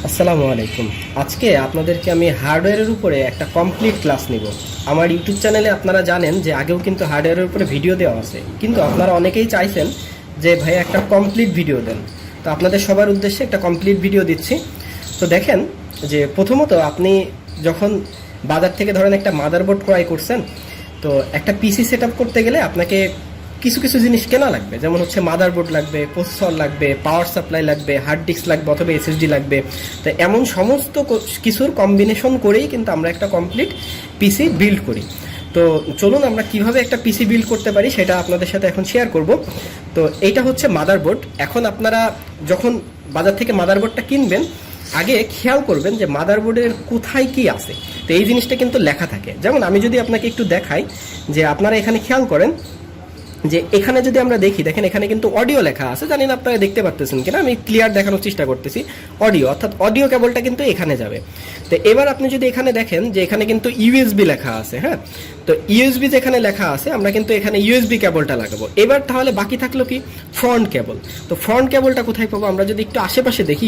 আসসালামু আলাইকুম। আজকে আপনাদেরকে আমি হার্ডওয়্যারের উপরে একটা কমপ্লিট ক্লাস নিব। আমার ইউটিউব চ্যানেলে আপনারা জানেন যে আগেও কিন্তু হার্ডওয়্যারের উপরে ভিডিও দেওয়া আছে, কিন্তু আপনারা অনেকেই চাইছেন যে ভাই একটা কমপ্লিট ভিডিও দেন। তো আপনাদের সবার উদ্দেশ্যে একটা কমপ্লিট ভিডিও দিচ্ছি। তো দেখেন যে প্রথমত আপনি যখন বাজার থেকে ধরেন একটা মাদারবোর্ড ক্রয় করছেন, তো একটা পিসি সেট আপ করতে গেলে আপনাকে কিছু কিছু জিনিস কেনা লাগবে, যেমন হচ্ছে মাদারবোর্ড লাগবে, প্রসেসর লাগবে, পাওয়ার সাপ্লাই লাগবে, হার্ড ডিস্ক লাগবে অথবা এসএসডি লাগবে। তো এমন সমস্ত কিছুর কম্বিনেশন করেই কিন্তু আমরা একটা কমপ্লিট পিসি বিল্ড করি। তো চলুন আমরা কিভাবে একটা পিসি বিল্ড করতে পারি সেটা আপনাদের সাথে এখন শেয়ার করব। তো এইটা হচ্ছে মাদারবোর্ড। এখন আপনারা যখন বাজার থেকে মাদারবোর্ডটা কিনবেন, আগে খেয়াল করবেন যে মাদারবোর্ডের কোথায় কি আছে। তো এই জিনিসটা কিন্তু লেখা থাকে। যেমন আমি যদি আপনাকে একটু দেখাই, যে আপনারা এখানে খেয়াল করেন যে এখানে যদি আমরা দেখি, দেখেন এখানে কিন্তু অডিও লেখা আছে। জানি না আপনারা দেখতে পারতেছেন কিনা, আমি ক্লিয়ার দেখানোর চেষ্টা করতেছি। অডিও, অর্থাৎ অডিও কেবলটা কিন্তু এখানে যাবে। তো এবার আপনি যদি এখানে দেখেন যে এখানে কিন্তু ইউএসবি লেখা আছে, হ্যাঁ। তো ইউএসবি যেখানে লেখা আছে আমরা কিন্তু এখানে ইউএসবি কেবলটা লাগাবো। এবার তাহলে বাকি থাকলো কি, ফ্রন্ট কেবল। তো ফ্রন্ট কেবলটা কোথায় পাবো, আমরা যদি একটু আশেপাশে দেখি,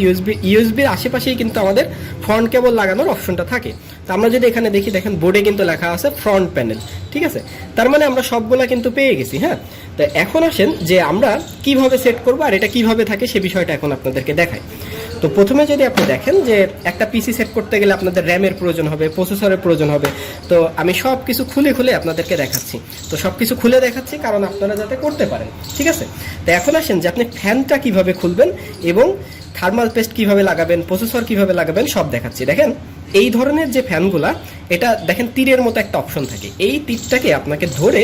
ইউএসবির আশেপাশেই কিন্তু আমাদের ফ্রন্ট কেবল লাগানোর অপশনটা থাকে। তো আমরা যদি এখানে দেখি, দেখেন বোর্ডে কিন্তু লেখা আছে ফ্রন্ট প্যানেল, ঠিক আছে। তার মানে আমরা সবগুলা কিন্তু পেয়ে গেছি, হ্যাঁ। তো এখন আসেন যে আমরা কিভাবে সেট করবো আর এটা কিভাবে থাকে সে বিষয়টা এখন আপনাদেরকে দেখাই। তো প্রথমে যদি আপনি দেখেন যে একটা পিসি সেট করতে গেলে আপনাদের র্যামের প্রয়োজন হবে, প্রসেসরের প্রয়োজন হবে। তো আমি সব কিছু খুলে খুলে আপনাদেরকে দেখাচ্ছি। তো সব কিছু খুলে দেখাচ্ছি কারণ আপনারা যাতে করতে পারেন, ঠিক আছে। তো এখন আসেন যে আপনি ফ্যানটা কিভাবে খুলবেন এবং থার্মাল পেস্ট কিভাবে লাগাবেন, প্রসেসর কিভাবে লাগাবেন সব দেখাচ্ছি। দেখেন এই ধরনের যে ফ্যানগুলা, এটা দেখেন তীরের মতো একটা অপশন থাকে। এই তীরটাকে আপনাকে ধরে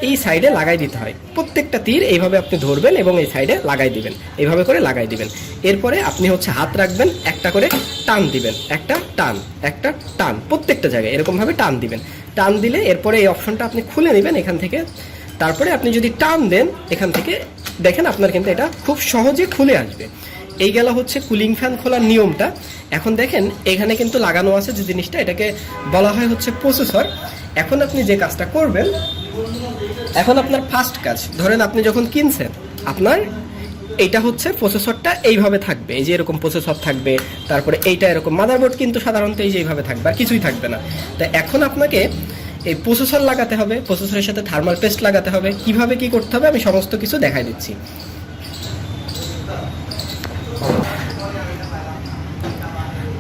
এই সাইডে লাগাই দিতে হয়। প্রত্যেকটা তীর এইভাবে আপনি ধরবেন এবং এই সাইডে লাগাই দিবেন, এইভাবে করে লাগাই দিবেন। এরপরে আপনি হচ্ছে হাত রাখবেন, একটা করে টান দিবেন, একটা টান, একটা টান, প্রত্যেকটা জায়গায় এরকমভাবে টান দিবেন। টান দিলে এরপরে এই অপশনটা আপনি খুলে নেবেন এখান থেকে। তারপরে আপনি যদি টান দেন এখান থেকে, দেখেন আপনার কিন্তু এটা খুব সহজে খুলে আসবে। এই গেল হচ্ছে কুলিং ফ্যান খোলার নিয়মটা। এখন দেখেন এখানে কিন্তু লাগানো আছে যে জিনিসটা, এটাকে বলা হয় হচ্ছে প্রসেসর। এখন আপনি যে কাজটা করবেন, এখন আপনার ফার্স্ট কাজ, ধরেন আপনি যখন কিনছেন, আপনার এইটা হচ্ছে প্রসেসরটা এইভাবে থাকবে, এই যে এরকম প্রসেসর থাকবে। তারপরে এইটা এরকম, মাদারবোর্ড কিন্তু সাধারণত এই যে এইভাবে থাকবে, আর কিছুই থাকবে না। তো এখন আপনাকে এই প্রসেসর লাগাতে হবে, প্রসেসরের সাথে থার্মাল পেস্ট লাগাতে হবে। কিভাবে কি করতে হবে আমি সমস্ত কিছু দেখাই দিচ্ছি।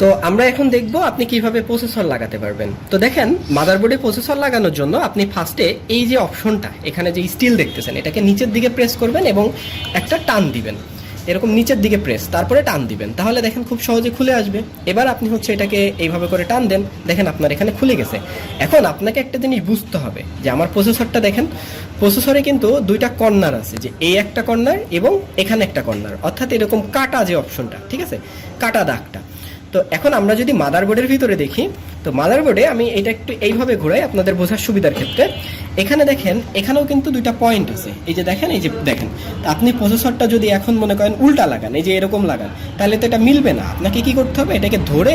তো আমরা এখন দেখব আপনি কিভাবে প্রসেসর লাগাতে পারবেন। তো দেখেন মাদারবোর্ডে প্রসেসর লাগানোর জন্য আপনি ফার্স্টে এই যে অপশনটা, এখানে যে স্টিল দেখতেছেন, এটাকে নিচের দিকে প্রেস করবেন এবং একটা টান দিবেন, এরকম নিচের দিকে প্রেস, তারপরে টান দিবেন। তাহলে দেখেন খুব সহজে খুলে আসবে। এবার আপনি হচ্ছে এটাকে এইভাবে করে টান দেন, দেখেন আপনার এখানে খুলে গেছে। এখন আপনাকে একটা জিনিস বুঝতে হবে যে আমার প্রসেসরটা দেখেন, প্রসেসরে কিন্তু দুইটা কর্নার আছে, যে এই একটা কর্নার এবং এখানে একটা কর্নার, অর্থাৎ এরকম কাটা যে অপশনটা, ঠিক আছে, কাটা দাগটা। তো এখন আমরা যদি মাদারবোর্ডের ভিতরে দেখি, তো মাদারবোর্ডে আমি এটা একটু এইভাবে ঘোরাই আপনাদের বোঝার সুবিধার ক্ষেত্রে। এখানে দেখেন এখানেও কিন্তু দুইটা পয়েন্ট আছে, এই যে দেখেন, এই যে দেখেন। আপনি প্রসেসরটা যদি এখন মনে করেন উল্টা লাগান, এই যে এরকম লাগান, তাহলে তো এটা মিলবে না। আপনাকে কি করতে হবে, এটাকে ধরে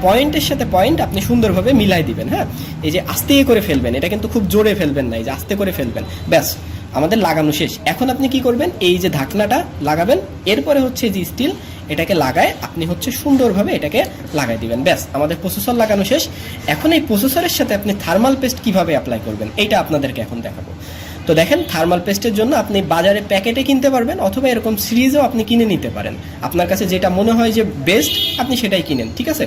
পয়েন্টের সাথে পয়েন্ট আপনি সুন্দরভাবে মিলাই দিবেন, হ্যাঁ। এই যে আস্তে করে ফেলবেন, এটা কিন্তু খুব জোরে ফেলবেন না, এই যে আস্তে করে ফেলবেন, ব্যাস আমাদের লাগানো শেষ। এখন আপনি কি করবেন, এই যে ঢাকনাটা লাগাবেন, এরপরে হচ্ছে যে স্টিল, এটাকে লাগায় আপনি হচ্ছে সুন্দরভাবে এটাকে লাগাই দিবেন, ব্যাস আমাদের প্রসেসর লাগানো শেষ। এখন এই প্রসেসরের সাথে আপনি থার্মাল পেস্ট কিভাবে অ্যাপ্লাই করবেন এইটা আপনাদেরকে এখন দেখাবো। তো দেখেন থার্মাল পেস্টের জন্য আপনি বাজারে প্যাকেটে কিনতে পারবেন, অথবা এরকম সিরিজও আপনি কিনে নিতে পারেন। আপনার কাছে যেটা মনে হয় যে বেস্ট আপনি সেটাই কিনেন, ঠিক আছে।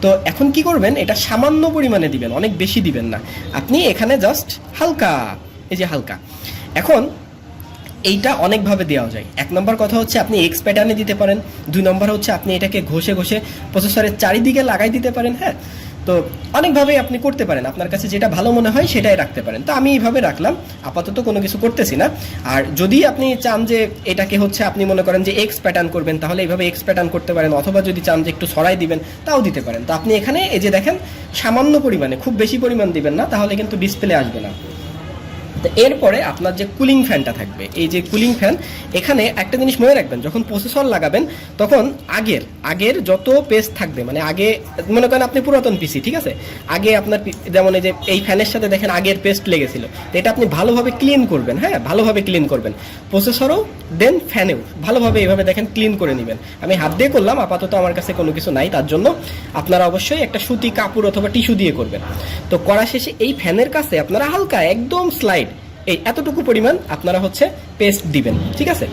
তো এখন কি করবেন, এটা সামান্য পরিমাণে দিবেন, অনেক বেশি দিবেন না। আপনি এখানে জাস্ট হালকা, এই যে হালকা। এখন এইটা অনেকভাবে দেওয়া যায়। এক নম্বর কথা হচ্ছে আপনি এক্স প্যাটার্নে দিতে পারেন। দুই নম্বর হচ্ছে আপনি এটাকে ঘষে ঘষে প্রসেসরের চারিদিকে লাগাই দিতে পারেন, হ্যাঁ। তো অনেকভাবেই আপনি করতে পারেন, আপনার কাছে যেটা ভালো মনে হয় সেটাই রাখতে পারেন। তো আমি এইভাবে রাখলাম, আপাতত কোনো কিছু করতেছি না। আর যদি আপনি চান যে এটাকে হচ্ছে আপনি মনে করেন যে এক্স প্যাটার্ন করবেন, তাহলে এইভাবে এক্স প্যাটার্ন করতে পারেন, অথবা যদি চান যে একটু সরাই দিবেন তাও দিতে পারেন। তো আপনি এখানে এই যে দেখেন সামান্য পরিমাণে, খুব বেশি পরিমাণ দিবেন না, তাহলে কিন্তু ডিসপ্লে আসবে না। তো এরপরে আপনার যে কুলিং ফ্যানটা থাকবে, এই যে কুলিং ফ্যান, এখানে একটা জিনিস মনে রাখবেন, যখন প্রসেসর লাগাবেন তখন আগের যত পেস্ট থাকবে, মানে আগে মনে করেন আপনি পুরাতন পিসি, ঠিক আছে, আগে আপনার যেমন এই যে এই ফ্যানের সাথে দেখেন আগের পেস্ট লেগেছিল, তো এটা আপনি ভালোভাবে ক্লিন করবেন, হ্যাঁ ভালোভাবে ক্লিন করবেন, প্রসেসরও দেন ফ্যানেও ভালোভাবে এইভাবে দেখেন ক্লিন করে নেবেন। আমি হাত দিয়ে করলাম, আপাতত আমার কাছে কোনো কিছু নাই, তার জন্য আপনারা অবশ্যই একটা সুতি কাপড় অথবা টিস্যু দিয়ে করবেন। তো করা শেষে এই ফ্যানের কাছে আপনারা হালকা একদম স্লাইড এই এতটুকু পরিমাণ আপনারা হচ্ছে পেস্ট দিবেন, ঠিক আছে।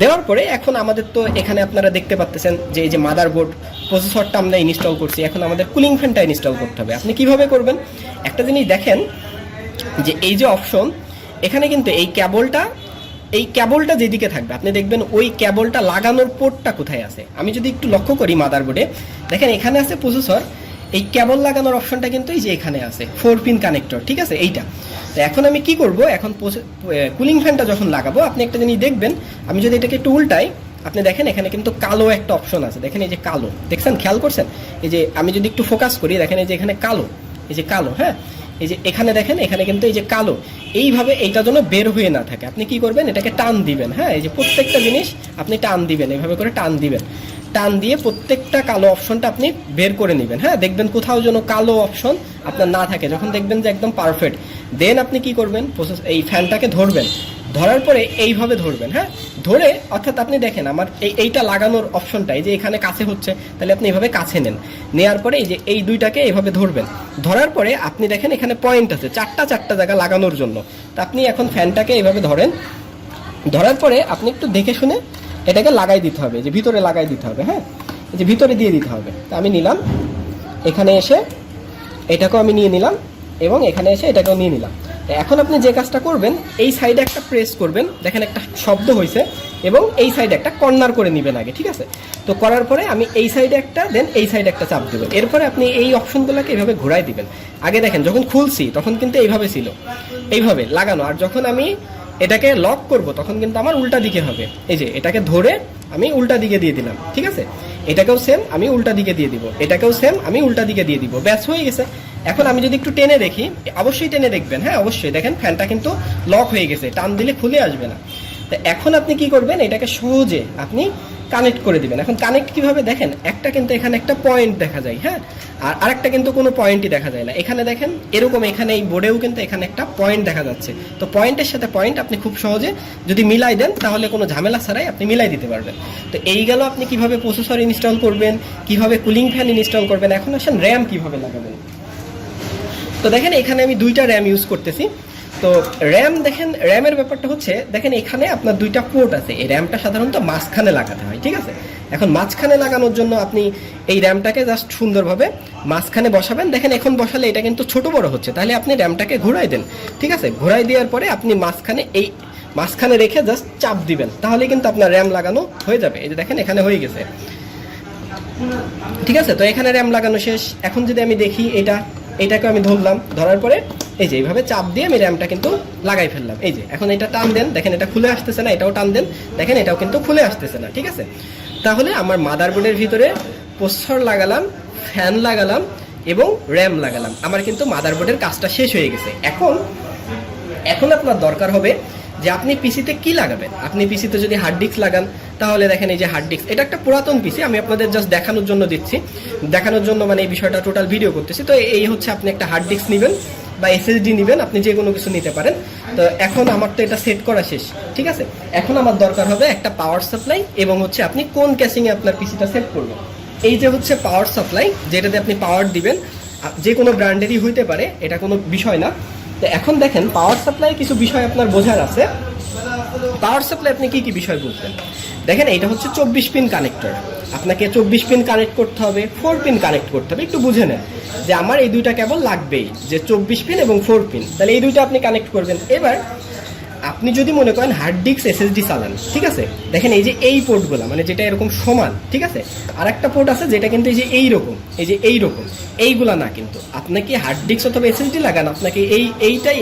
দেওয়ার পরে এখন আমাদের তো এখানে আপনারা দেখতে পাচ্ছেন যে এই যে মাদারবোর্ড প্রসেসরটা আমরা ইনস্টল করছি, এখন আমাদের কুলিং ফ্যানটা ইনস্টল করতে হবে। আপনি কিভাবে করবেন, একটা জিনিস দেখেন যে এই যে অপশন, এখানে কিন্তু এই কেবলটা যেদিকে থাকবে আপনি দেখবেন ওই কেবলটা লাগানোর পোর্টটা কোথায় আছে। আমি যদি একটু লক্ষ্য করি মাদারবোর্ডে দেখেন এখানে আছে প্রসেসর, এই কেবল লাগানোর অপশনটা কিন্তু এই যে এখানে আছে 4 পিন কানেক্টর, ঠিক আছে এইটা। তো এখন আমি কি করব, এখন কুলিং ফ্যানটা যখন লাগাবো আপনি একটা জিনিস দেখবেন, আমি যদি এটাকে একটু উল্টাই আপনি দেখেন এখানে কিন্তু কালো একটা অপশন আছে, দেখেন এই যে কালো, দেখছেন খেয়াল করছেন, এই যে আমি যদি একটু ফোকাস করি দেখেন এই যে এখানে কালো, এই যে কালো, হ্যাঁ এই যে এখানে দেখেন এখানে কিন্তু এই যে কালো, এইভাবে এইটা যেন বের হয়ে না থাকে আপনি কি করবেন, এটাকে টান দিবেন, হ্যাঁ এই যে প্রত্যেকটা জিনিস আপনি টান দিবেন, এইভাবে করে টান দিবেন, টান দিয়ে প্রত্যেকটা কালো অপশনটা আপনি বের করে নেবেন, হ্যাঁ দেখবেন কোথাও যেন কালো অপশন আপনার না থাকে। যখন দেখবেন যে একদম পারফেক্ট, দেন আপনি কি করবেন, এই ফ্যানটাকে ধরবেন, ধরার পরে এইভাবে ধরবেন, হ্যাঁ ধরে অর্থাৎ আপনি দেখেন আমার এইটা লাগানোর অপশনটা এই যে এখানে কাছে হচ্ছে, তাহলে আপনি এইভাবে কাছে নেন, নেওয়ার পরে এই যে এই দুইটাকে এইভাবে ধরবেন, ধরার পরে আপনি দেখেন এখানে পয়েন্ট আছে চারটা জায়গা লাগানোর জন্য। তো আপনি এখন ফ্যানটাকে এইভাবে ধরেন, ধরার পরে আপনি একটু দেখে শুনে এটাকে লাগাই দিতে হবে, যে ভিতরে লাগাই দিতে হবে, হ্যাঁ এই যে ভিতরে দিয়ে দিতে হবে। তো আমি নিলাম, এখানে এসে এটাকেও আমি নিয়ে নিলাম এবং এখানে এসে এটাকেও নিয়ে নিলাম। এখন আপনি যে কাজটা করবেন, এই সাইডে একটা প্রেস করবেন, দেখেন একটা শব্দ হয়েছে, এবং এই সাইডে একটা কর্নার করে নেবেন আগে, ঠিক আছে। তো করার পরে আমি এই সাইডে একটা, দেন এই সাইডে একটা চাপ দেবেন, এরপরে আপনি এই অপশনগুলোকে এইভাবে ঘোরাই দিবেন। আগে দেখেন যখন খুলছি তখন কিন্তু এইভাবে ছিল, এইভাবে লাগানো, আর যখন আমি এটাকে লক করব তখন কিন্তু আমার উল্টা দিকে হবে, এই যে এটাকে ধরে আমি উল্টা দিকে দিয়ে দিলাম, ঠিক আছে, এটাকেও সেম আমি উল্টা দিকে দিয়ে দিব, এটাকেও সেম আমি উল্টা দিকে দিয়ে দিব, ব্যাস হয়ে গেছে। এখন আমি যদি একটু টেনে দেখি, অবশ্যই টেনে দেখবেন, হ্যাঁ অবশ্যই দেখেন ফ্যানটা কিন্তু লক হয়ে গেছে, টান দিলে খুলে আসবে না। তো এখন আপনি কি করবেন, এটাকে সহজে আপনি কানেক্ট করে দিবেন। এখন কানেক্ট কিভাবে দেখেন, একটা কিন্তু এখানে একটা পয়েন্ট দেখা যায়, হ্যাঁ আর আরেকটা কিন্তু কোনো পয়েন্টই দেখা যায় না, এখানে দেখেন এরকম, এখানে এই বোর্ডেও কিন্তু এখানে একটা পয়েন্ট দেখা যাচ্ছে। তো পয়েন্টের সাথে পয়েন্ট আপনি খুব সহজে যদি মিলাই দেন তাহলে কোনো ঝামেলা ছাড়াই আপনি মিলাই দিতে পারবেন। তো এই গেল আপনি কিভাবে প্রসেসর ইনস্টল করবেন, কিভাবে কুলিং ফ্যান ইনস্টল করবেন। এখন আসেন র্যাম কিভাবে লাগাবেন। তো দেখেন এখানে আমি 2টা র্যাম ইউজ করতেছি। তো র্যাম দেখেন, র্যামের ব্যাপারটা হচ্ছে দেখেন এখানে আপনার 2টা পোর্ট আছে, এই র্যামটা সাধারণত মাঝখানে লাগাতে হয়, ঠিক আছে। এখন মাঝখানে লাগানোর জন্য আপনি এই র্যামটাকে জাস্ট সুন্দরভাবে মাঝখানে বসাবেন। দেখেন এখন বসালে এটা কিন্তু ছোট বড় হচ্ছে, তাহলে আপনি র্যামটাকে ঘোরাই দেন, ঠিক আছে। ঘোরাই দেওয়ার পরে আপনি মাঝখানে রেখে জাস্ট চাপ দিবেন, তাহলে কিন্তু আপনার র্যাম লাগানো হয়ে যাবে। এই যে দেখেন এখানে হয়ে গেছে, ঠিক আছে। তো এখানে র্যাম লাগানো শেষ। এখন যদি আমি দেখি এইটাকে আমি ধরলাম, ধরার পরে এই যে এইভাবে চাপ দিয়ে আমি র্যামটা কিন্তু লাগাই ফেললাম। এই যে এখন এটা টান দেন, দেখেন এটা খুলে আসতেছে না, এটাও টান দেন, দেখেন এটাও কিন্তু খুলে আসতেছে না, ঠিক আছে। তাহলে আমার মাদারবোর্ডের ভিতরে প্রসেসর লাগালাম, ফ্যান লাগালাম এবং র্যাম লাগালাম, আমার কিন্তু মাদারবোর্ডের কাজটা শেষ হয়ে গেছে। এখন আপনার দরকার হবে যে আপনি পিসিতে কি লাগাবেন। আপনি পিসিতে যদি হার্ড ডিস্ক লাগান তাহলে দেখেন এই যে হার্ড ডিস্ক, এটা একটা পুরাতন পিসি, আমি আপনাদের জাস্ট দেখানোর জন্য দিচ্ছি, দেখানোর জন্য মানে এই বিষয়টা টোটাল ভিডিও করতেছি। তো এই হচ্ছে আপনি একটা হার্ড ডিস্ক নেবেন বা এসএসডি নেবেন, আপনি যে কোনো কিছু নিতে পারেন। তো এখন আমার তো এটা সেট করা শেষ, ঠিক আছে। এখন আমার দরকার হবে একটা পাওয়ার সাপ্লাই এবং হচ্ছে আপনি কোন ক্যাসিংয়ে আপনার পিসিটা সেট করবেন। এই যে হচ্ছে পাওয়ার সাপ্লাই, যেটাতে আপনি পাওয়ার দিবেন, যে কোনো ব্র্যান্ডেরই হইতে পারে, এটা কোনো বিষয় না। তো এখন দেখেন পাওয়ার সাপ্লাই কিছু বিষয় আপনার বোঝার আছে। পাওয়ার সাপ্লাই আপনি কি কি বিষয় বুঝবেন, দেখেন এটা হচ্ছে 24 পিন কানেক্টর, আপনাকে 24 পিন কানেক্ট করতে হবে, 4 পিন কানেক্ট করতে হবে। একটু বুঝে নেন যে আমার এই 2টা কেবল লাগবেই, যে 24 পিন এবং 4 পিন, তাহলে এই 2টা আপনি কানেক্ট করবেন। এবার আপনি যদি মনে করেন হার্ড ডিস্ক এসএসডি চালান, ঠিক আছে, দেখেন এই যে এই পোর্টগুলো মানে যেটা এরকম সমান, ঠিক আছে, আর একটা পোর্ট আছে যেটা কিন্তু এই যে এইরকম, এইগুলা না, কিন্তু আপনাকে হার্ড ডিস্ক অথবা এসএসডি লাগান, আপনাকে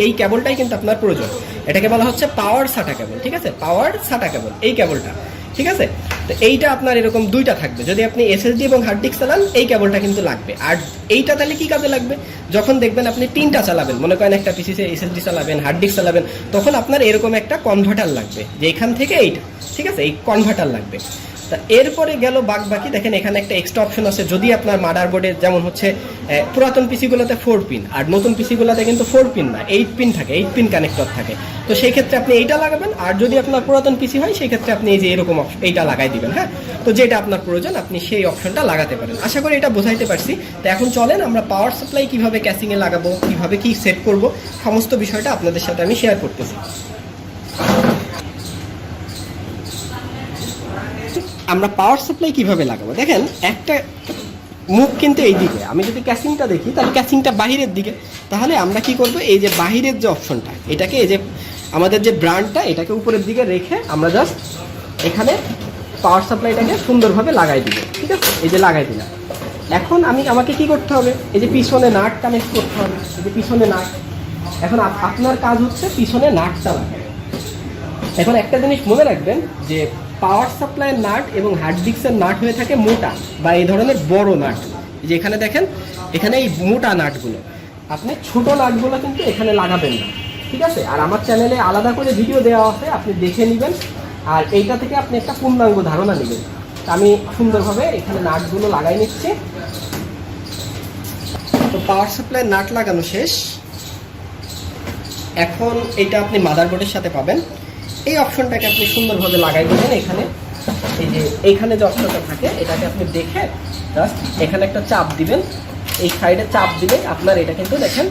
এই কেবলটাই কিন্তু আপনার প্রয়োজন। এটাকে বলা হচ্ছে পাওয়ার সাটা কেবল, ঠিক আছে, পাওয়ার সাটা কেবল, এই কেবলটা, ঠিক আছে। তো তো এইটা আপনার এরকম দুইটা থাকবে। যদি আপনি এসএসডি এবং হার্ড ডিস্ক চালান এই কেবলটা কিন্তু লাগবে। আর এইটা তাহলে কি কাজে লাগবে, যখন দেখবেন আপনি তিনটা চালাবেন, মনে করেন একটা পিসিতে এসএসডি চালাবেন, হার্ড ডিস্ক চালাবেন, তখন আপনার এরকম একটা কনভার্টার লাগবে, যে এখান থেকে এইটা, ঠিক আছে, এই কনভার্টার লাগবে। তা এরপরে গেল বাকি, দেখেন এখানে একটা এক্সট্রা অপশন আছে। যদি আপনার মাদারবোর্ডে যেমন হচ্ছে পুরাতন পিসিগুলোতে 4 পিন, আর নতুন পিসিগুলোতে কিন্তু 4 পিন না, 8 পিন থাকে, 8 পিন কানেক্টর থাকে। তো সেই ক্ষেত্রে আপনি এইটা লাগাবেন। আর যদি আপনার পুরাতন পিসি হয় সেই ক্ষেত্রে আপনি এই যে এরকম এইটা লাগাই দিবেন। হ্যাঁ, তো যেটা আপনার প্রয়োজন আপনি সেই অপশনটা লাগাতে পারেন। আশা করি এটা বোঝাইতে পারছি। তো এখন চলেন আমরা পাওয়ার সাপ্লাই কিভাবে ক্যাসিংয়ে লাগাবো, কিভাবে কি সেট করব, সমস্ত বিষয়টা আপনাদের সাথে আমি শেয়ার করতেছি। আমরা পাওয়ার সাপ্লাই কিভাবে লাগাবো, দেখেন একটা মুখ কিন্তু এই দিকে, আমি যদি ক্যাসিংটা দেখি তাহলে ক্যাসিংটা বাহিরের দিকে। তাহলে আমরা কি করব, এই যে বাহিরের যে অপশনটা, এটাকে এই যে আমাদের যে ব্রান্ডটা এটাকে উপরের দিকে রেখে আমরা জাস্ট এখানে পাওয়ার সাপ্লাইটাকে সুন্দরভাবে লাগাই দিব। ঠিক আছে, এই যে লাগাই দিলাম। এখন আমাকে কি করতে হবে, এই যে পিছনে নাট কানেক্ট করতে হবে, এই যে পিছনে নাট। এখন আপনার কাজ হচ্ছে পিছনে নাটটা লাগানো। এখন একটা জিনিস মনে রাখবেন যে পাওয়ার সাপ্লাইয়ের নাট এবং হার্ড ডিস্কের নাট হয়ে থাকে মোটা বা এই ধরনের বড় নাট। যে এখানে দেখেন, এখানে এই মোটা নাটগুলো, আপনি ছোট নাটগুলো কিন্তু এখানে লাগাবেন না। ঠিক আছে, আর আমার চ্যানেলে আলাদা করে ভিডিও দেওয়া আছে, আপনি দেখে নেবেন। আর এইটা থেকে আপনি একটা পূর্ণাঙ্গ ধারণা নেবেন। আমি সুন্দরভাবে এখানে নাটগুলো লাগাই নিচ্ছি। তো পাওয়ার সাপ্লাইয়ের নাট লাগানো শেষ। এখন এটা আপনি মাদারবোর্ডের সাথে পাবেন। এই অপশনটাকে আপনি সুন্দরভাবে লাগাই দেবেন। এখানে এই যে এইখানে যে অপশনটা থাকে এটাকে আপনি দেখে জাস্ট এখানে একটা চাপ দিবেন। এই সাইডে চাপ দিলে আপনার এটা কিন্তু দেখেন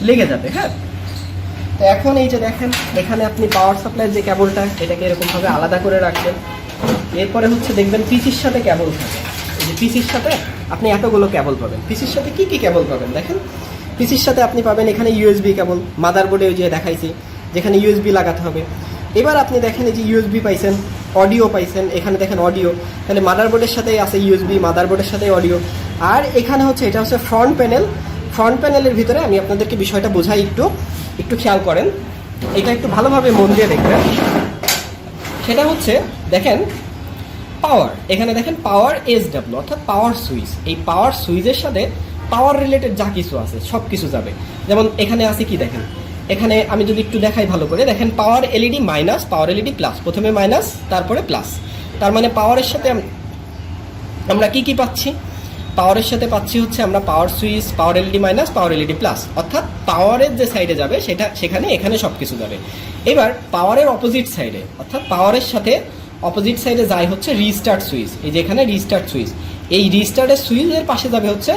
লেগে যাবে। হ্যাঁ, তো এখন এই যে দেখেন এখানে আপনি পাওয়ার সাপ্লাইয়ের যে কেবলটা এটাকে এরকমভাবে আলাদা করে রাখবেন। এরপরে হচ্ছে দেখবেন পিসির সাথে কেবল থাকে। এই যে পিসির সাথে আপনি এতগুলো কেবল পাবেন। পিসির সাথে কি কি কেবল পাবেন দেখেন, পিসির সাথে আপনি পাবেন এখানে ইউএসবি কেবল, মাদারবোর্ডে ওই যে দেখাইছি যেখানে ইউএসবি লাগাতে হবে। এবার আপনি দেখেন এই যে ইউএসবি পাইছেন, অডিও পাইছেন, এখানে দেখেন অডিও, তাহলে মাদারবোর্ডের সাথেই আছে ইউএসবি, মাদারবোর্ডের সাথে অডিও। আর এখানে হচ্ছে এটা হচ্ছে ফ্রন্ট প্যানেল। ফ্রন্ট প্যানেলের ভিতরে আমি আপনাদেরকে বিষয়টা বোঝাই, একটু খেয়াল করেন, এটা একটু ভালোভাবে মন দিয়ে দেখবেন। সেটা হচ্ছে দেখেন পাওয়ার, এখানে দেখেন পাওয়ার এসডব্লিউ অর্থাৎ পাওয়ার সুইচ। এই পাওয়ার সুইচের সাথে পাওয়ার রিলেটেড যা কিছু আছে সব কিছু যাবে। যেমন এখানে আছে কি দেখেন, এখানে আমি যদি একটু দেখাই ভালো করে, দেখেন পাওয়ার এলইডি মাইনাস, পাওয়ার এলইডি প্লাস, প্রথমে মাইনাস তারপরে প্লাস। তার মানে পাওয়ারের সাথে আমরা কি কি পাচ্ছি, পাওয়ারের সাথে পাচ্ছি হচ্ছে আমরা পাওয়ার সুইচ, পাওয়ার এলইডি মাইনাস, পাওয়ার এলইডি প্লাস, অর্থাৎ পাওয়ারের যে সাইডে যাবে সেখানে এখানে সব কিছু যাবে। এবার পাওয়ারের অপোজিট সাইডে অর্থাৎ পাওয়ারের সাথে অপোজিট সাইডে যায় হচ্ছে রিস্টার্ট সুইচ। এই যে এখানে রিস্টার্ট সুইচ, এই রিস্টার্টের সুইচের পাশে যাবে হচ্ছে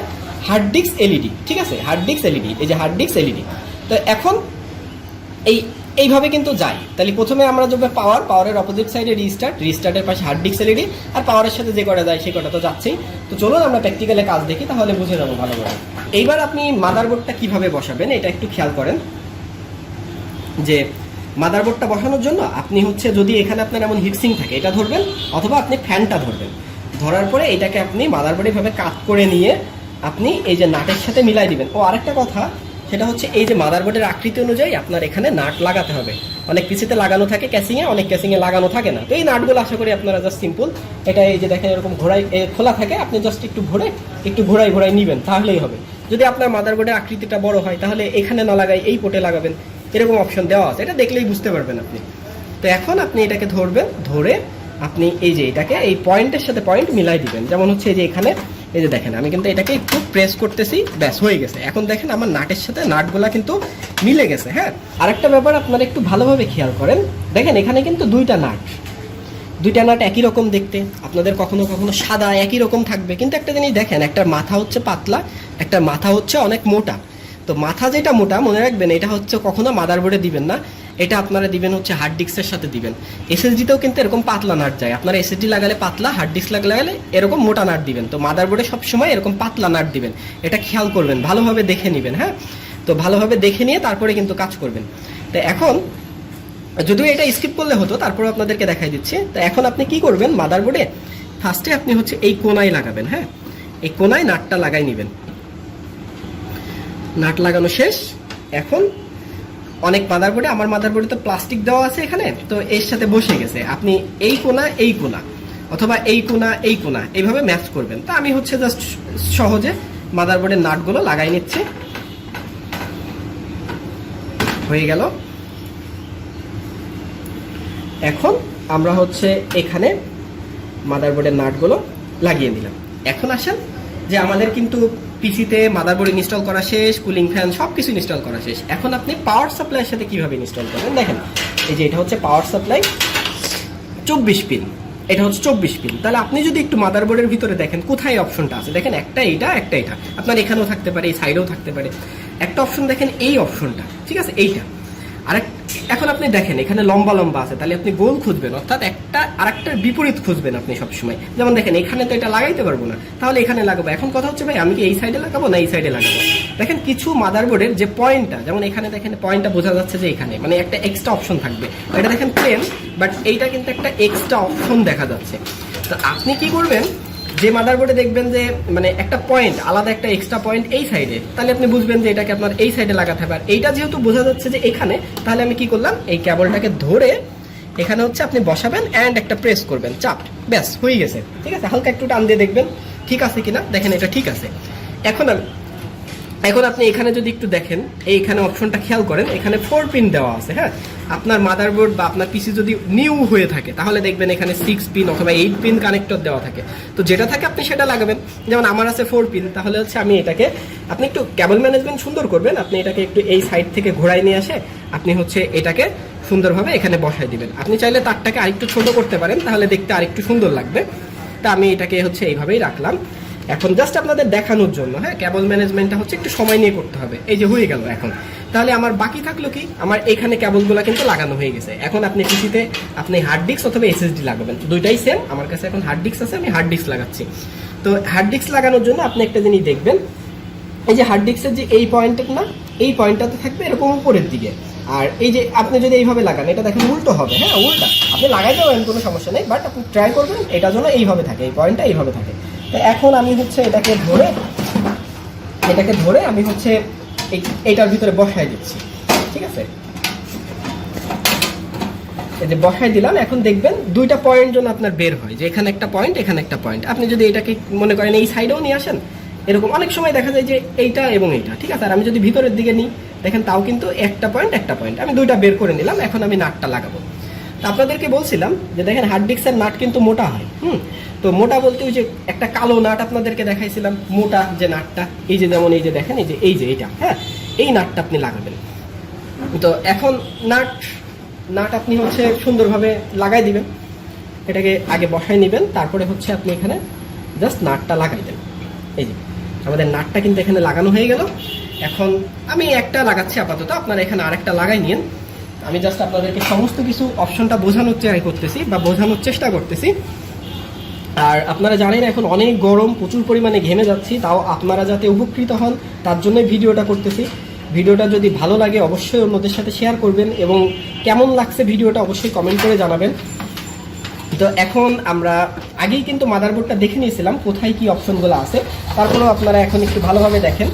হার্ড ডিস্ক এলইডি। ঠিক আছে, হার্ড ডিস্ক এলইডি, এই যে হার্ড ডিস্ক এলইডি। তো এখন এইভাবে কিন্তু যাই। তাহলে প্রথমে আমরা যাবে পাওয়ারের অপোজিট সাইডে রিস্টার্টের পাশে হার্ড ডিস্ক এলইডি, আর পাওয়ারের সাথে যে কটা যায় সে কটা তো যাচ্ছেই। তো চলুন আমরা প্র্যাকটিক্যালে কাজ দেখি, তাহলে বুঝে যাবো ভালোভাবে। এইবার আপনি মাদারবোর্ডটা কিভাবে বসাবেন এটা একটু খেয়াল করেন। যে মাদারবোর্ডটা বসানোর জন্য আপনি হচ্ছে যদি এখানে আপনার এমন হিটসিং থাকে এটা ধরবেন, অথবা আপনি ফ্যানটা ধরবেন। ধরার পরে এটাকে আপনি মাদারবোর্ডে এভাবে কাট করে নিয়ে আপনি এই যে নাটের সাথে মিলাই দিবেন। ও আরেকটা কথা, সেটা হচ্ছে এই যে মাদারবোর্ডের আকৃতি অনুযায়ী আপনার এখানে নাট লাগাতে হবে। অনেক পিসিতে লাগানো থাকে ক্যাসিংয়ে, অনেক ক্যাসিংয়ে লাগানো থাকে না। তো এই নাটগুলো আশা করি আপনারা জাস্ট সিম্পল, এটা এই যে দেখেন এরকম খোলা থাকে, আপনি জাস্ট একটু ঘোরাই নেবেন, তাহলেই হবে। যদি আপনার মাদারবোর্ডের আকৃতিটা বড় হয় তাহলে এখানে না লাগাই এই পোর্টে লাগাবেন, এরকম অপশন দেওয়া আছে, এটা দেখলেই বুঝতে পারবেন আপনি। তো এখন আপনি এটাকে ধরবেন, ধরে আপনি এই যে এটাকে এই পয়েন্টের সাথে পয়েন্ট মিলাই দিবেন। যেমন হচ্ছে এই যে এখানে এই যে দেখেন আমি কিন্তু এটাকে একটু প্রেস করতেছি, ব্যাস হয়ে গেছে। এখন দেখেন আমার নাটের সাথে নাটগুলা কিন্তু মিলে গেছে। হ্যাঁ, আরেকটা ব্যাপার আপনারা একটু ভালোভাবে খেয়াল করেন, দেখেন এখানে কিন্তু দুইটা নাট একই রকম দেখতে, আপনাদের কখনো কখনো সাদা একই রকম থাকবে, কিন্তু একটা জিনিস দেখেন, একটা মাথা হচ্ছে পাতলা, একটা মাথা হচ্ছে অনেক মোটা। তো মাথা যেটা মোটা মনে রাখবেন, এটা হচ্ছে কখনো মাদারবোর্ডে দিবেন না, এটা আপনারা দিবেন হচ্ছে হার্ড ডিস্কের সাথে দিবেন। এসএসডিতেও কিন্তু এরকম পাতলা নাট যায়, আপনারা এসএসডি লাগালে পাতলা, হার্ড ডিস্ক লাগালে এরকম মোটা নাট দিবেন। তো মাদারবোর্ডে সবসময় এরকম পাতলা নাট দিবেন, এটা খেয়াল করবেন, ভালোভাবে দেখে নেবেন। হ্যাঁ, তো ভালোভাবে দেখে নিয়ে তারপরে কিন্তু কাজ করবেন। তো এখন যদিও এটা স্কিপ করলে হতো, তারপরে আপনাদেরকে দেখাই দিচ্ছি। তো এখন আপনি কি করবেন, মাদারবোর্ডে ফার্স্টে আপনি হচ্ছে এই কোনায় লাগাবেন। হ্যাঁ, এই কোনায় নাটটা লাগাই নেবেন। নাট লাগানো শেষ। এখন অনেক মাদারবোর্ডে, আমার মাদারবোর্ডে তো প্লাস্টিক দেওয়া আছে এখানে, তো এর সাথে বসে গেছে। আপনি এই কোনা অথবা এই কোণা এই কোণা এইভাবে ম্যাচ করবেন। তা আমি হচ্ছে জাস্ট সহজে মাদারবোর্ডের নাটগুলো লাগাই নিচ্ছি। হয়ে গেল। এখন আমরা হচ্ছে এখানে মাদারবোর্ডের নাটগুলো লাগিয়ে দিলাম। এখন আসেন যে আমাদের কিন্তু পিসিতে মাদারবোর্ড ইনস্টল করা শেষ, কুলিং ফ্যান সব কিছু ইনস্টল করা শেষ। এখন আপনি পাওয়ার সাপ্লাইয়ের সাথে কিভাবে ইনস্টল করবেন দেখেন। এই যে এটা হচ্ছে পাওয়ার সাপ্লাই 24 পিন, এটা হচ্ছে 24 পিন। তাহলে আপনি যদি একটু মাদারবোর্ডের ভিতরে দেখেন কোথায় অপশনটা আছে, দেখেন একটা এইটা একটা এটা, আপনার এখানেও থাকতে পারে, এই সাইডেও থাকতে পারে। একটা অপশন দেখেন এই অপশনটা, ঠিক আছে, এইটা। এখন আপনি দেখেন এখানে লম্বা লম্বা আছে, তাহলে আপনি গোল খুঁজবেন, অর্থাৎ একটা আরেকটার বিপরীত খুঁজবেন আপনি সবসময়। যেমন দেখেন এখানে তো এটা লাগাইতে পারবো না, তাহলে এখানে লাগাবো। এখন কথা হচ্ছে ভাই আমি কি এই সাইডে লাগাবো না এই সাইডে লাগাবো? দেখেন কিছু মাদারবোর্ডের যে পয়েন্টটা, যেমন এখানে দেখেন পয়েন্টটা বোঝা যাচ্ছে যে এখানে মানে একটা এক্সট্রা অপশন থাকবে। এটা দেখেন প্লেন, বাট এইটা কিন্তু একটা এক্সট্রা অপশন দেখা যাচ্ছে। তো আপনি কি করবেন, যে মাদারবোর্ডে দেখবেন যে মানে একটা পয়েন্ট আলাদা, একটা এক্সট্রা পয়েন্ট এই সাইডে, তাহলে আপনি বুঝবেন যে এটাকে আপনার এই সাইডে লাগাতে হবে। আর এইটা যেহেতু বোঝা যাচ্ছে যে এখানে, তাহলে আমি কি করলাম, এই কেবলটাকে ধরে এখানে হচ্ছে আপনি বসাবেন অ্যান্ড একটা প্রেস করবেন, চাপ, ব্যাস হয়ে গেছে। ঠিক আছে, হালকা একটু টান দিয়ে দেখবেন ঠিক আছে কিনা, দেখেন এটা ঠিক আছে। এখন আপনি এখানে যদি একটু দেখেন, এইখানে অপশনটা খেয়াল করেন, এখানে 4 পিন দেওয়া আছে। হ্যাঁ, আপনার মাদারবোর্ড বা আপনার পিসি যদি নিউ হয়ে থাকে তাহলে দেখবেন এখানে 6 পিন অথবা 8 পিন কানেক্টর দেওয়া থাকে। তো যেটা থাকে আপনি সেটা লাগাবেন। যেমন আমার আছে 4 পিন, তাহলে হচ্ছে আমি এটাকে, আপনি একটু কেবল ম্যানেজমেন্ট সুন্দর করবেন, আপনি এটাকে একটু এই সাইড থেকে ঘোরায় নিয়ে আসে আপনি হচ্ছে এটাকে সুন্দরভাবে এখানে বসায় দিবেন। আপনি চাইলে তারটাকে আরেকটু ছোট করতে পারেন, তাহলে দেখতে আরেকটু সুন্দর লাগবে। তা আমি এটাকে হচ্ছে এইভাবেই রাখলাম এখন জাস্ট আপনাদের দেখানোর জন্য। হ্যাঁ, কেবল ম্যানেজমেন্টটা হচ্ছে একটু সময় নিয়ে করতে হবে। এই যে হয়ে গেল এখন। তাহলে আমার বাকি থাকলো কি, আমার এখানে কেবলগুলো কিন্তু লাগানো হয়ে গেছে। এখন আপনি পিসিতে আপনি হার্ড ডিস্ক অথবা এসএসডি লাগাবেন, দুইটাই সেম। আমার কাছে এখন হার্ড ডিস্ক আছে, আমি হার্ড ডিস্ক লাগাচ্ছি। তো হার্ড ডিস্ক লাগানোর জন্য আপনি একটা জিনিস দেখবেন, এই যে হার্ড ডিস্কের যে এই পয়েন্টটা না, এই পয়েন্টটাতে থাকবে এরকম উপরের দিকে। আর এই যে আপনি যদি এইভাবে লাগান, এটা দেখেন উল্টো হবে। হ্যাঁ, উল্টা আপনি লাগাই দেবেন, কোনো সমস্যা নেই, বাট আপনি ট্রাই করবেন এটা যেন এইভাবে থাকে, এই পয়েন্টটা এইভাবে থাকে। তো এখন আমি হচ্ছে এটাকে ধরে আমি হচ্ছে এইটার ভিতরে বসাই দিচ্ছি। ঠিক আছে, এই যে বসাই দিলাম। এখন দেখবেন দুইটা পয়েন্ট যেন আপনার বের হয়, যে এখানে একটা পয়েন্ট এখানে একটা পয়েন্ট। আপনি যদি এটাকে মনে করেন এই সাইডেও নিয়ে আসেন, এরকম অনেক সময় দেখা যায় যে এইটা এবং এইটা, ঠিক আছে। আর আমি যদি ভিতরের দিকে নিই, দেখেন তাও কিন্তু একটা পয়েন্ট আমি দুইটা বের করে নিলাম। এখন আমি নাটটা লাগাবো। তো আপনাদেরকে বলছিলাম যে দেখেন হার্ড ডিস্কের নাট কিন্তু মোটা হয়। তো মোটা বলতে ওই যে একটা কালো নাট আপনাদেরকে দেখাইছিলাম, মোটা যে নাটটা, এই যে যেমন এই যে দেখেন এই যে এটা, হ্যাঁ, এই নাটটা আপনি লাগাবেন। তো এখন নাট আপনি হচ্ছে সুন্দরভাবে লাগাই দিবেন। এটাকে আগে বসাই নেবেন, তারপরে হচ্ছে আপনি এখানে জাস্ট নাটটা লাগাই দেন। এই যে আমাদের নাটটা কিন্তু এখানে লাগানো হয়ে গেল। এখন আমি একটা লাগাচ্ছি আপাতত, আপনারা এখানে আরেকটা লাগাই নিন। আমি জাস্ট আপনাদেরকে সমস্ত কিছু অপশনটা বোঝানোর চেষ্টা করতেছি। আর আপনারা জানেন এখন অনেক গরম, প্রচুর পরিমাণে ঘেমে যাচ্ছি, তাও আপনারা যাতে উপকৃত হন তার জন্যই ভিডিওটা করতেছি। ভিডিওটা যদি ভালো লাগে অবশ্যই অন্যদের সাথে শেয়ার করবেন, এবং কেমন লাগছে ভিডিওটা অবশ্যই কমেন্ট করে জানাবেন। তো এখন আমরা আগেই কিন্তু মাদারবোর্ডটা দেখে নিয়েছিলাম কোথায় কি অপশনগুলো আছে, তারপরেও আপনারা এখন একটু ভালোভাবে দেখেন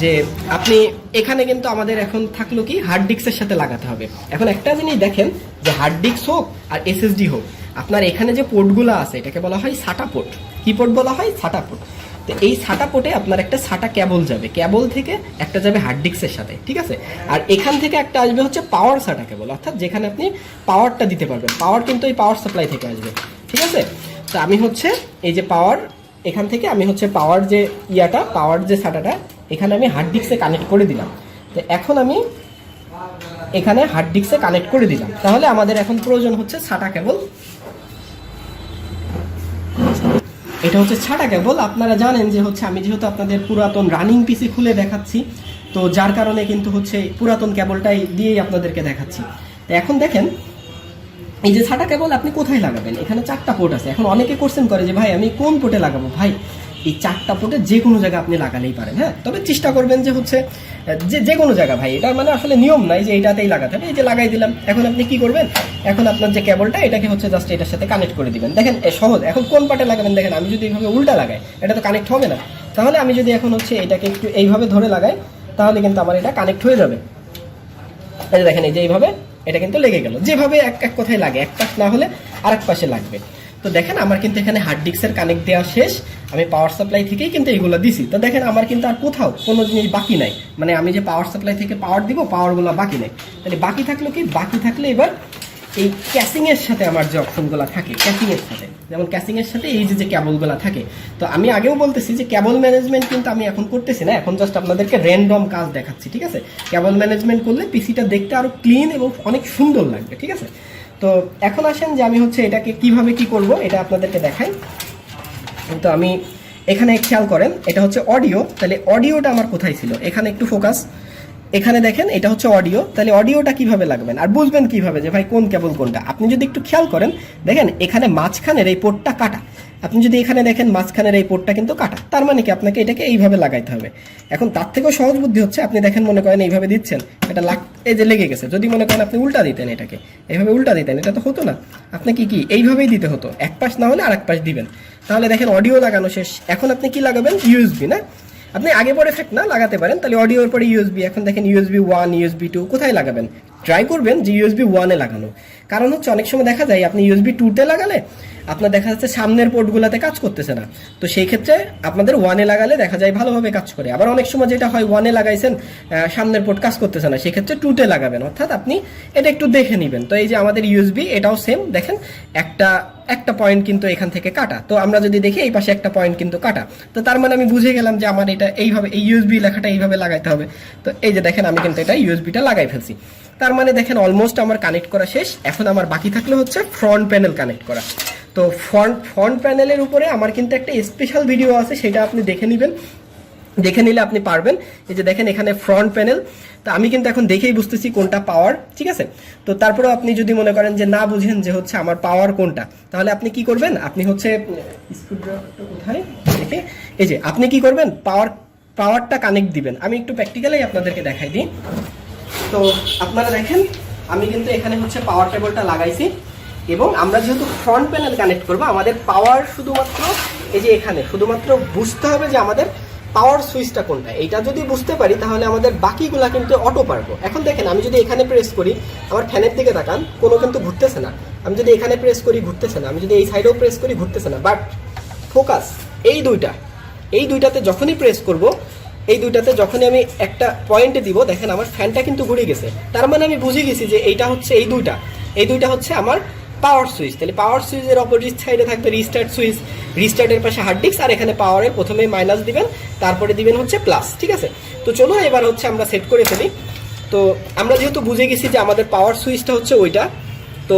যে আপনি এখানে কিন্তু আমাদের এখন থাকলো কি হার্ড ডিস্কের সাথে লাগাতে হবে। এখন একটা জিনিস দেখেন যে হার্ড ডিস্ক হোক আর এসএসডি হোক, আপনার এখানে যে পোর্টগুলো আছে এটাকে বলা হয় সাটা পোর্ট। কি পোর্ট বলা হয়? সাটা পোর্ট। তো এই সাটা পোর্টে আপনার একটা সাটা কেবল যাবে, কেবল থেকে একটা যাবে হার্ড ডিস্কের সাথে, ঠিক আছে। আর এখান থেকে একটা আসবে হচ্ছে পাওয়ার সাটা কেবল, অর্থাৎ যেখানে আপনি পাওয়ারটা দিতে পারবেন। পাওয়ার কিন্তু এই পাওয়ার সাপ্লাই থেকে আসবে, ঠিক আছে। তো আমি হচ্ছে এই যে পাওয়ার, এখান থেকে আমি হচ্ছে পাওয়ার যে সাটাটা এখানে আমি হার্ড ডিস্কে কানেক্ট করে দিলাম। তো এখন আমি এখানে হার্ড ডিস্কে কানেক্ট করে দিলাম, তাহলে আমাদের এখন প্রয়োজন হচ্ছে সাটা কেবল। এটা হচ্ছে ছাটা কেবল। আপনারা জানেন যে হচ্ছে আমি যেহেতু আপনাদের পুরাতন রানিং পিসি খুলে দেখাচ্ছি, তো যার কারণে কিন্তু হচ্ছে পুরাতন কেবলটাই দিয়েই আপনাদেরকে দেখাচ্ছি। তো এখন দেখেন এই যে ছাটা কেবল আপনি কোথায় লাগাবেন, এখানে 4টা পোর্ট আছে। এখন অনেকে কোশ্চেন করে যে ভাই আমি কোন পোর্টে লাগাবো? ভাই এই 4টা পোর্টে যে কোনো জায়গায় আপনি লাগালেই পারেন। হ্যাঁ, তবে চেষ্টা করবেন যে হচ্ছে যে কোনো জায়গা। ভাই এটা মানে আসলে নিয়ম নাই যে এইটাতেই লাগাতে হবে। এই যে লাগাই দিলাম। এখন আপনি কি করবেন, এখন আপনার যে কেবলটা এটাকে হচ্ছে জাস্ট এটার সাথে কানেক্ট করে দিবেন। দেখেন সহজ। এখন কোন পার্টে লাগাবেন দেখেন, আমি যদি এইভাবে উল্টা লাগাই এটা তো কানেক্ট হবে না। তাহলে আমি যদি এখন হচ্ছে এটাকে একটু এইভাবে ধরে লাগাই, তাহলে কিন্তু আমার এটা কানেক্ট হয়ে যাবে। এই যে দেখেন এই যে এইভাবে এটা কিন্তু লেগে গেল। যেভাবে এক কথায় লাগে, এক পাশ না হলে আরেক পাশে লাগবে। তো দেখেন আমার কিন্তু এখানে হার্ড ডিস্কের কানেক্ট দেওয়া শেষ, আমি পাওয়ার সাপ্লাই থেকেই কিন্তু এইগুলো দিছি। তো দেখেন আমার কিন্তু আর কোথাও কোনো জিনিস বাকি নাই, মানে আমি যে পাওয়ার সাপ্লাই থেকে পাওয়ার দিব পাওয়ারগুলো বাকি নাই। তাহলে বাকি থাকলো কি, বাকি থাকলে এবার এই ক্যাসিংয়ের সাথে আমার যে অপশনগুলো থাকে, ক্যাসিংয়ের সাথে, যেমন ক্যাসিংয়ের সাথে এই যে ক্যাবলগুলো থাকে। তো আমি আগেও বলতেছি যে ক্যাবল ম্যানেজমেন্ট কিন্তু আমি এখন করতেছি না, এখন জাস্ট আপনাদেরকে র্যান্ডম কাজ দেখাচ্ছি, ঠিক আছে। ক্যাবল ম্যানেজমেন্ট করলে পিসিটা দেখতে আরো ক্লিন এবং অনেক সুন্দর লাগবে, ঠিক আছে। তো এখন আসেন যে আমি হচ্ছে এটাকে কিভাবে কি করব এটা আপনাদেরকে দেখাই। তো আমি এখানে খেয়াল করেন, এটা হচ্ছে অডিও, তাহলে অডিওটা আমার কোথায় ছিল, এখানে একটু ফোকাস, এখানে দেখেন এটা হচ্ছে অডিও। তাহলে অডিওটা কিভাবে লাগবেন আর বুঝবেন কিভাবে যে ভাই কোন কেবল কোনটা, আপনি যদি একটু খেয়াল করেন দেখেন এখানে মাঝখানের এই পোর্টটা কাটা, আপনি যদি এখানে দেখেন মাঝখানের এই পোর্টটা কিন্তু কাটা, তার মানে কি আপনাকে এটাকে এইভাবে লাগাইতে হবে। এখন তার থেকেও সহজ বুদ্ধি হচ্ছে আপনি দেখেন মনে করেন এইভাবে দিচ্ছেন, এটা এই যে লেগে গেছে, যদি মনে করেন আপনি উল্টা দিতেন, এটাকে এইভাবে উল্টা দিতেন, এটা তো হতো না, আপনাকে কি এইভাবেই দিতে হতো, এক পাশ না হলে আর এক পাশ দিবেন। তাহলে দেখেন অডিও লাগানো শেষ। এখন আপনি কি লাগাবেন, ইউএসবি না, আপনি আগে পরে ফেক না লাগাতে পারেন, তাহলে অডিওর পরে ইউএসবি। এখন দেখেন ইউএসবি 1 ইউএসবি 2 কোথায় লাগাবেন, ট্রাই করবেন যে ইউএসবি 1-এ লাগানো। কারণ হচ্ছে অনেক সময় দেখা যায় আপনি ইউএসবি 2-তে লাগালে আপনার দেখা যাচ্ছে সামনের পোর্টগুলোতে কাজ করতেছে না, তো সেই ক্ষেত্রে আপনাদের 1-এ লাগালে দেখা যায় ভালোভাবে কাজ করে। আবার অনেক সময় যেটা হয় 1-এ লাগাইছেন সামনের পোর্ট কাজ করতেছে না, সেই ক্ষেত্রে 2-তে লাগাবেন, অর্থাৎ আপনি এটা একটু দেখে নেবেন। তো এই যে আমাদের ইউএসবি এটাও সেম, দেখেন একটা পয়েন্ট কিন্তু এখান থেকে কাটা, তো আমরা যদি দেখি এই পাশে একটা পয়েন্ট কিন্তু কাটা, তো তার মানে আমি বুঝে গেলাম যে আমার এটা এইভাবে এই ইউএসবি লেখাটা এইভাবে লাগাইতে হবে। তো এই যে দেখেন আমি কিন্তু এটা ইউএসবিটা লাগাই ফেলছি, তার মানে দেখেন অলমোস্ট আমার কানেক্ট করা শেষ। এখন আমার বাকি থাকলে হচ্ছে ফ্রন্ট প্যানেল কানেক্ট করা। তো ফ্রন্ট প্যানেলের উপরে আমার কিন্তু একটা স্পেশাল ভিডিও আছে, সেটা আপনি দেখে নেবেন, দেখে নিলে আপনি পারবেন। এই যে দেখেন এখানে ফ্রন্ট প্যানেল, তো আমি কিন্তু এখন দেখেই বুঝতেছি কোনটা পাওয়ার, ঠিক আছে। তো তারপরে আপনি যদি মনে করেন যে না বুঝেন যে হচ্ছে আমার পাওয়ার কোনটা, তাহলে আপনি কি করবেন, আপনি হচ্ছে স্ক্রুড্রাইভারটা কোথায় দেখে এই যে আপনি কি করবেন, পাওয়ারটা কানেক্ট দিবেন। আমি একটু প্র্যাকটিক্যালি আপনাদেরকে দেখাই দিই। তো আপনারা দেখেন আমি কিন্তু এখানে হচ্ছে পাওয়ার কেবলটা লাগাইছি, এবং আমরা যেহেতু ফ্রন্ট প্যানেল কানেক্ট করবো আমাদের পাওয়ার শুধুমাত্র এই যে এখানে শুধুমাত্র বুঝতে হবে যে আমাদের পাওয়ার সুইচটা কোনটা। এইটা যদি বুঝতে পারি তাহলে আমাদের বাকিগুলা কিন্তু অটো পারবো। এখন দেখেন আমি যদি এখানে প্রেস করি, আমার ফ্যানের দিকে তাকান, কোনো কিন্তু ঘুরতেছে না। আমি যদি এখানে প্রেস করি ঘুরতেছে না, আমি যদি এই সাইডেও প্রেস করি ঘুরতেছে না। বাট ফোকাস এই দুইটাতে যখনই প্রেস করব, এই দুইটাতে যখনই আমি একটা পয়েন্টে দিব, দেখেন আমার ফ্যানটা কিন্তু ঘুরে গেছে, তার মানে আমি বুঝে গেছি যে এইটা হচ্ছে এই দুইটা হচ্ছে আমার পাওয়ার সুইচ। তাহলে পাওয়ার সুইচের অপোজিট সাইডে থাকবে রিস্টার্ট সুইচ, রিস্টার্টের পাশে হার্ড ডিস্ক, আর এখানে পাওয়ারের প্রথমে মাইনাস দিবেন, তারপরে দিবেন হচ্ছে প্লাস, ঠিক আছে। তো চলো এবার হচ্ছে আমরা সেট করে ফেলি। তো আমরা যেহেতু বুঝে গেছি যে আমাদের পাওয়ার সুইচটা হচ্ছে ওইটা, তো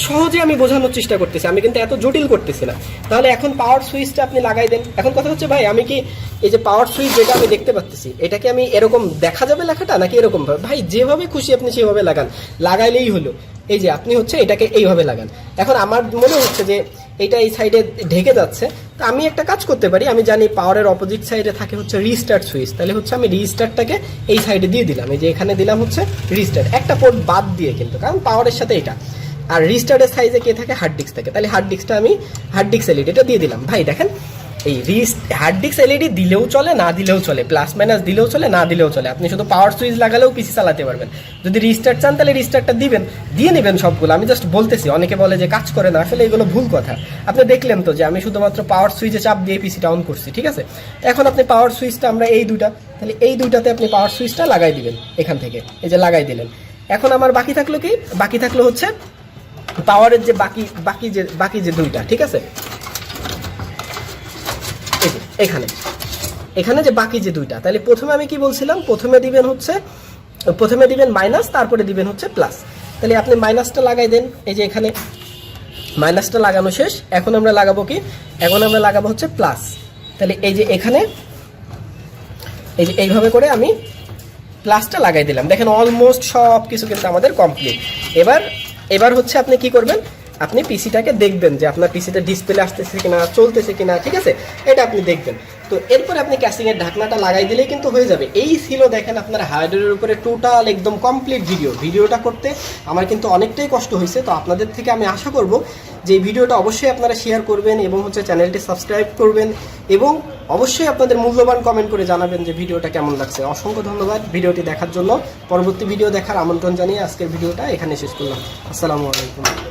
সহজে আমি বোঝানোর চেষ্টা করতেছি, আমি কিন্তু এত জটিল করতেছি না। তাহলে এখন পাওয়ার সুইচটা আপনি লাগাই দেন। এখন কথা হচ্ছে ভাই আমি কি এই যে পাওয়ার সুইচ যেটা আমি দেখতে পাচ্ছি, এটাকে আমি এরকম দেখা যাবে লেখাটা নাকি এরকম ভাবে, ভাই যেভাবে খুশি আপনি সেভাবে লাগাইলেই হলো। এই যে আপনি হচ্ছে এটাকে এইভাবে লাগান। এখন আমার মনে হচ্ছে যে এটা এই সাইডে ঢেকে যাচ্ছে, তো আমি একটা কাজ করতে পারি, আমি জানি পাওয়ারের অপোজিট সাইডে থাকে হচ্ছে রিস্টার্ট সুইচ, তাহলে হচ্ছে আমি রিস্টার্টটাকে এই সাইডে দিয়ে দিলাম, এই যে এখানে দিলাম হচ্ছে রিস্টার্ট, একটা পোর্ট বাদ দিয়ে কিন্তু, কারণ পাওয়ারের সাথে এটা। আর রিস্টার্টের সাইজে কে থাকে, হার্ড ডিস্ক থাকে, তাহলে হার্ড ডিস্কটা আমি হার্ড ডিস্ক এলইডিটা দিয়ে দিলাম। ভাই দেখেন এই হার্ড ডিস্ক এলইডি দিলেও চলে না দিলেও চলে, প্লাস মাইনাস দিলেও চলে না দিলেও চলে, আপনি শুধু পাওয়ার সুইচ লাগালেও পিসি চালাতে পারবেন। যদি রিস্টার্ট চান তাহলে রিস্টার্টটা দিয়ে নেবেন সবগুলো। আমি জাস্ট বলতেছি, অনেকে বলে যে কাজ করে না, আসলে এগুলো ভুল কথা। আপনি দেখলেন তো যে আমি শুধুমাত্র পাওয়ার সুইচে চাপ দিয়ে পিসিটা অন করছি, ঠিক আছে। এখন আপনি পাওয়ার সুইচটা আমরা এই দুইটা, তাহলে এই দুইটাতে আপনি পাওয়ার সুইচটা লাগাই দিবেন এখান থেকে, এই যে লাগাই দিলেন। এখন আমার বাকি থাকলো কি, বাকি থাকলো হচ্ছে পাওয়ারের যে বাকি যে দুইটা, ঠিক আছে। এখানে যে বাকি যে দুইটা, তাহলে প্রথমে আমি কি বলছিলাম, প্রথমে দিবেন মাইনাস, তারপরে দিবেন হচ্ছে প্লাস। তাহলে আপনি মাইনাসটা লাগাই দেন, এই যে এখানে মাইনাসটা লাগানো শেষ। এখন আমরা লাগাবো কি, এখন আমরা লাগাবো হচ্ছে প্লাস। তাহলে এই যে এখানে এই যে এইভাবে করে আমি প্লাসটা লাগাই দিলাম। দেখেন অলমোস্ট সব কিছু কিন্তু আমাদের কমপ্লিট। এবার হচ্ছে আপনি কি করবেন, আপনি পিসিটাকে দেখবেন যে আপনার পিসিটা ডিসপ্লে আসতেছে কিনা, চলতেছে কিনা, ঠিক আছে, এটা আপনি দেখবেন। তো এরপরে আপনি ক্যাসিংয়ের ঢাকনাটা লাগাই দিলেই কিন্তু হয়ে যাবে। এই ছিল দেখেন আপনার হার্ডওয়্যারের উপরে টোটাল একদম কমপ্লিট ভিডিওটা করতে আমার কিন্তু অনেকটাই কষ্ট হয়েছে। তো আপনাদের থেকে আমি আশা করব যে এই ভিডিওটা অবশ্যই আপনারা শেয়ার করবেন এবং হচ্ছে চ্যানেলটি সাবস্ক্রাইব করবেন, এবং অবশ্যই আপনাদের মূল্যবান কমেন্ট করে জানাবেন যে ভিডিওটা কেমন লাগছে। অসংখ্য ধন্যবাদ ভিডিওটি দেখার জন্য। পরবর্তী ভিডিও দেখার আমন্ত্রণ জানিয়ে আজকের ভিডিওটা এখানে শেষ করলাম। আসসালামু আলাইকুম।